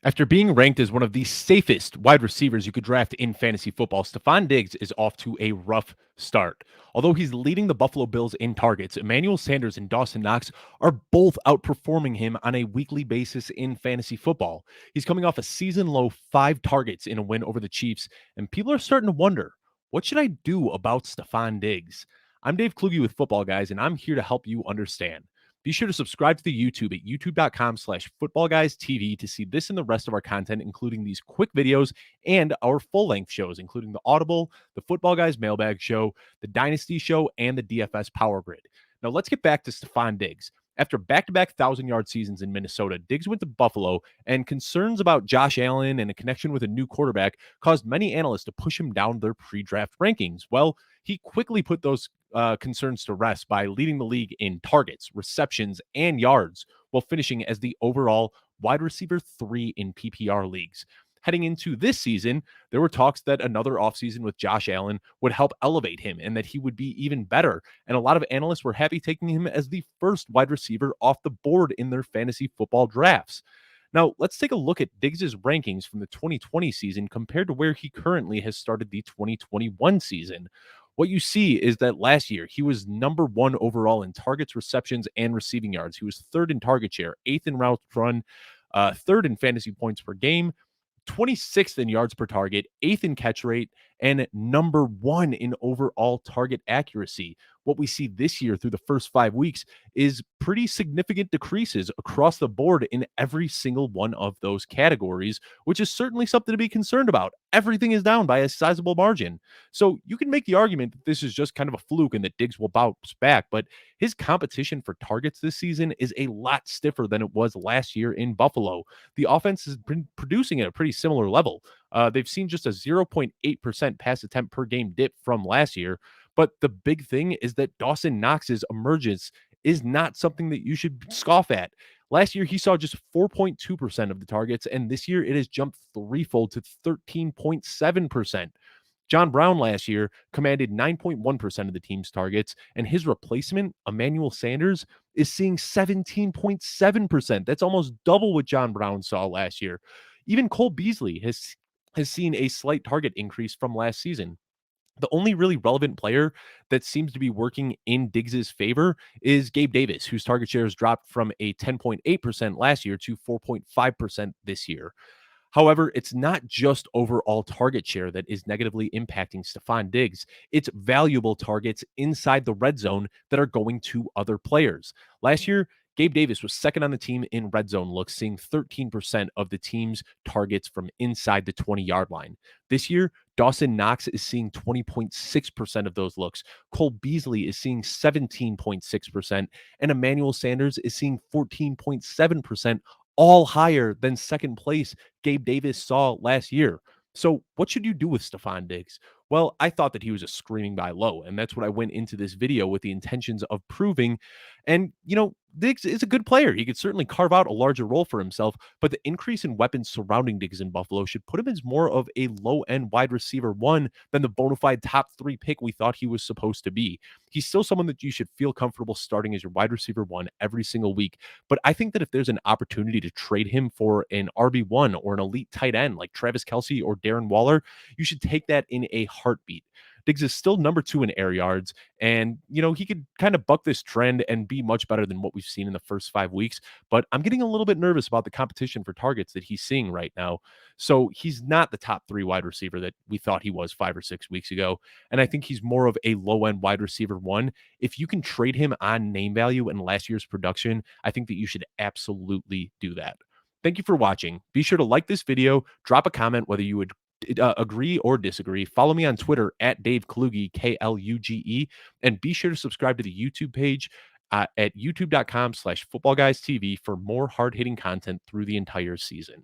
After being ranked as one of the safest wide receivers you could draft in fantasy football, Stefon Diggs is off to a rough start. Although he's leading the Buffalo Bills in targets, Emmanuel Sanders and Dawson Knox are both outperforming him on a weekly basis in fantasy football. He's coming off a season low 5 targets in a win over the Chiefs, and people are starting to wonder, what should I do about Stefon Diggs? I'm Dave Kluge with Football Guys, and I'm here to help you understand. Be sure to subscribe to the YouTube at youtube.com/footballguystv to see this and the rest of our content, including these quick videos and our full-length shows, including the Audible, the Football Guys Mailbag Show, the Dynasty Show, and the DFS Power Grid. Now let's get back to Stefon Diggs. After back-to-back 1,000-yard seasons in Minnesota, Diggs went to Buffalo, and concerns about Josh Allen and a connection with a new quarterback caused many analysts to push him down their pre-draft rankings. Well, he quickly put those concerns to rest by leading the league in targets, receptions, and yards, while finishing as the overall wide receiver 3 in PPR leagues. Heading into this season, there were talks that another offseason with Josh Allen would help elevate him and that he would be even better. And a lot of analysts were happy taking him as the first wide receiver off the board in their fantasy football drafts. Now, let's take a look at Diggs' rankings from the 2020 season compared to where he currently has started the 2021 season. What you see is that last year he was number 1 overall in targets, receptions, and receiving yards. He was third in target share, eighth in routes run, third in fantasy points per game, 26th in yards per target, 8th in catch rate, and number 1 in overall target accuracy. What we see this year through the first 5 weeks is pretty significant decreases across the board in every single one of those categories, which is certainly something to be concerned about. Everything is down by a sizable margin. So you can make the argument that this is just kind of a fluke and that Diggs will bounce back, but his competition for targets this season is a lot stiffer than it was last year in Buffalo. The offense has been producing at a pretty similar level. They've seen just a 0.8% pass attempt per game dip from last year. But the big thing is that Dawson Knox's emergence is not something that you should scoff at. Last year, he saw just 4.2% of the targets, and this year it has jumped threefold to 13.7%. John Brown last year commanded 9.1% of the team's targets, and his replacement, Emmanuel Sanders, is seeing 17.7%. That's almost double what John Brown saw last year. Even Cole Beasley has seen a slight target increase from last season. The only really relevant player that seems to be working in Diggs's favor is Gabe Davis, whose target share has dropped from a 10.8% last year to 4.5% this year. However, it's not just overall target share that is negatively impacting Stefon Diggs. It's valuable targets inside the red zone that are going to other players. Last year, Gabe Davis was second on the team in red zone looks, seeing 13% of the team's targets from inside the 20-yard line. This year, Dawson Knox is seeing 20.6% of those looks. Cole Beasley is seeing 17.6%, and Emmanuel Sanders is seeing 14.7%, all higher than second place Gabe Davis saw last year. So, what should you do with Stefon Diggs? Well, I thought that he was a screaming buy low, and that's what I went into this video with the intentions of proving. And, Diggs is a good player. He could certainly carve out a larger role for himself, but the increase in weapons surrounding Diggs in Buffalo should put him as more of a low end wide receiver 1 than the bona fide top 3 pick we thought he was supposed to be. He's still someone that you should feel comfortable starting as your wide receiver 1 every single week. But I think that if there's an opportunity to trade him for an RB1 or an elite tight end like Travis Kelce or Darren Waller, you should take that in a heartbeat. Diggs is still number 2 in air yards, and he could kind of buck this trend and be much better than what we've seen in the first 5 weeks. But I'm getting a little bit nervous about the competition for targets that he's seeing right now. So he's not the top 3 wide receiver that we thought he was 5 or 6 weeks ago, and I think he's more of a low end wide receiver 1. If you can trade him on name value and last year's production, I think that you should absolutely do that. Thank you for watching. Be sure to like this video, drop a comment whether you would agree or disagree. Follow me on Twitter at Dave Kluge, Kluge, and be sure to subscribe to the YouTube page at youtube.com/footballguystv for more hard-hitting content through the entire season.